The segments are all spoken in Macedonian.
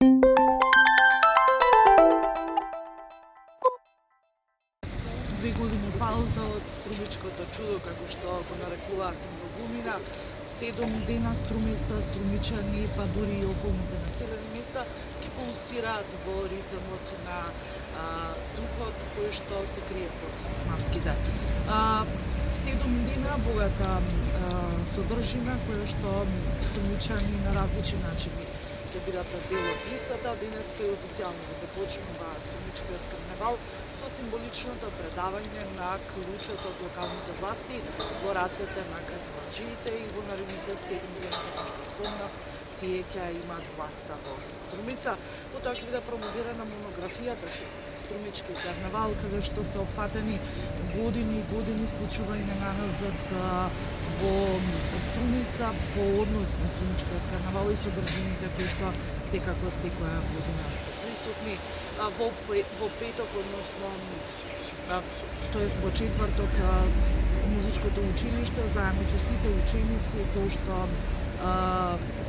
Две години пауза од струмичкото чудо, како што го нарекуваат многумина, 7 дена струмица, струмичани, па дури и околните населени места ќе пулсираат во ритмот на духот кој што се крие под маските. 7 дена богата содржина која што струмичани на различни начини ќе бидат дел од истата. Денеска и официјално да започнува струмичкиот карнавал со символичното предавање на клучот од локалните власти во рацете на карнавалџиите и во наредните 7 дена, како што спомнав, тие ќе имаат власта во Струмица. Потоа ќе биде промовирана монографијата Струмички карнавал, каде што се опфатени години и години случување на назад во Струмица по однос на Струмичкиот карнавал и содржините кои што секако секоја година се присутни. Во петок, односно тоест во четврток, музичкото училиште заедно со сите ученици кои што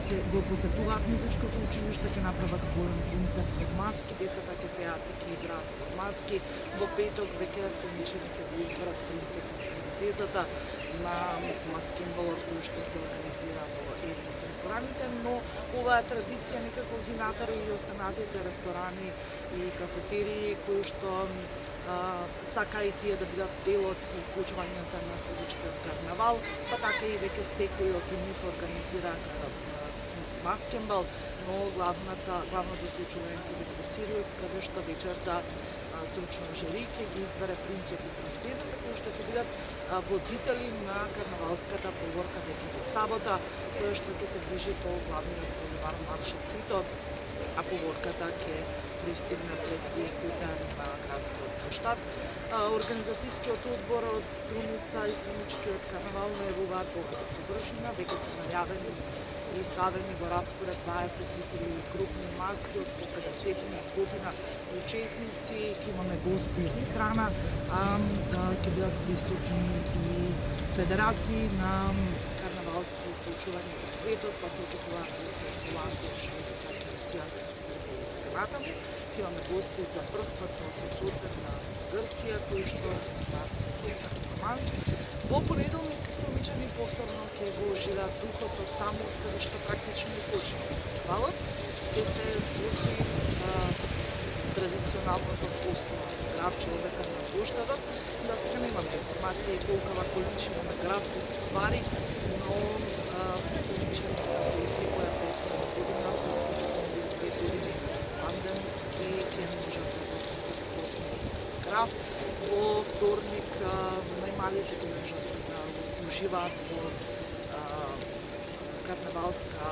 се го посетуваат музичкото училиште ќе направат голем концерт под маски, децата ќе пеат и ќе играат под маски. Во петок веќе струмичани ќе го изберат принцот и принцезата на маскенбалот кој што се организира во еден од рестораните, но оваа традиција некако ги натера и останатите ресторани и кафетерии кои што сака и тие да бидат дел од исклучувањето на Струмичкиот карнавал, па така и веќе секој од нив организира маскенбал, но главното случување ќе биде во Сириус, каде што вечерта стручно жури ќе ги избере принцот и принцезата кои што ќе бидат водители на карнавалската поворка веќе во сабота, која што ќе се движи по главниот булевар Маршал Тито, а поворката ќе пристигне пред гостите на градскиот площад. Организацијскиот одбор од Струмица и Струмичкиот карнавал најавуваат богата содржина, веќе се најавени и ставени во распоред 23 групни маски од по 50 на 100 учесници, ќе имаме гости од страна, ќе бидат присутни и федерации на карнавалски случувања во светот, па се очекуваат гости од Холандија, Шведска, Грција, Србија и Канада. Ќе имаме гости за прв пат од соседна Грција, кои што се прават свој перформанс. Во понеделник струмичани повторно ќе го оживеат духот од таму каде што практично и почна фестивалот. Ќе се зготви традиционалното постно гравче овека на площадот. Да сега немаме информација и колкава количина на грав ќе се свари, но струмичани како и секоја претходна година со исклучително 2 години пандемски ќе не можат да го се постно грав. Во вторник најмалите ќе можат да уживаат во карнавалска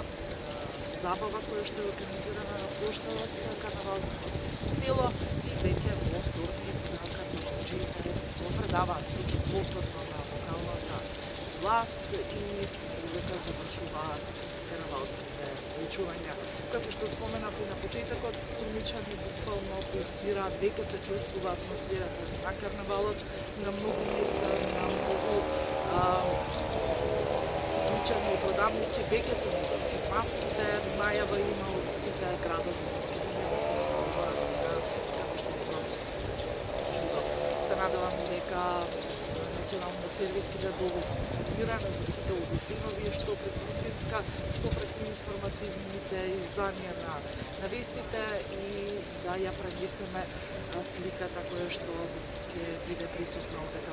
забава која што е организирана на площадот карнавалско село и веќе во вторник карнавалџиите го предаваат ключот повторно на локалната власт и века завршуваат карнавалските случувања. Како што споменав и на почетокот, струмичани буквално пулсираат, веќе се чувствува атмосферата на карнавалот на многу места, на многу дуќани и продавници, веќе се под маските, најава има од сите градови како што го чудо. Се надевам дека националниот сервис ќе биде доволно информиран за сите објективнови, што пред Лутинска, што пред информативните изданија на вестите и да ја пренесеме сликата која што ќе биде присутна овдека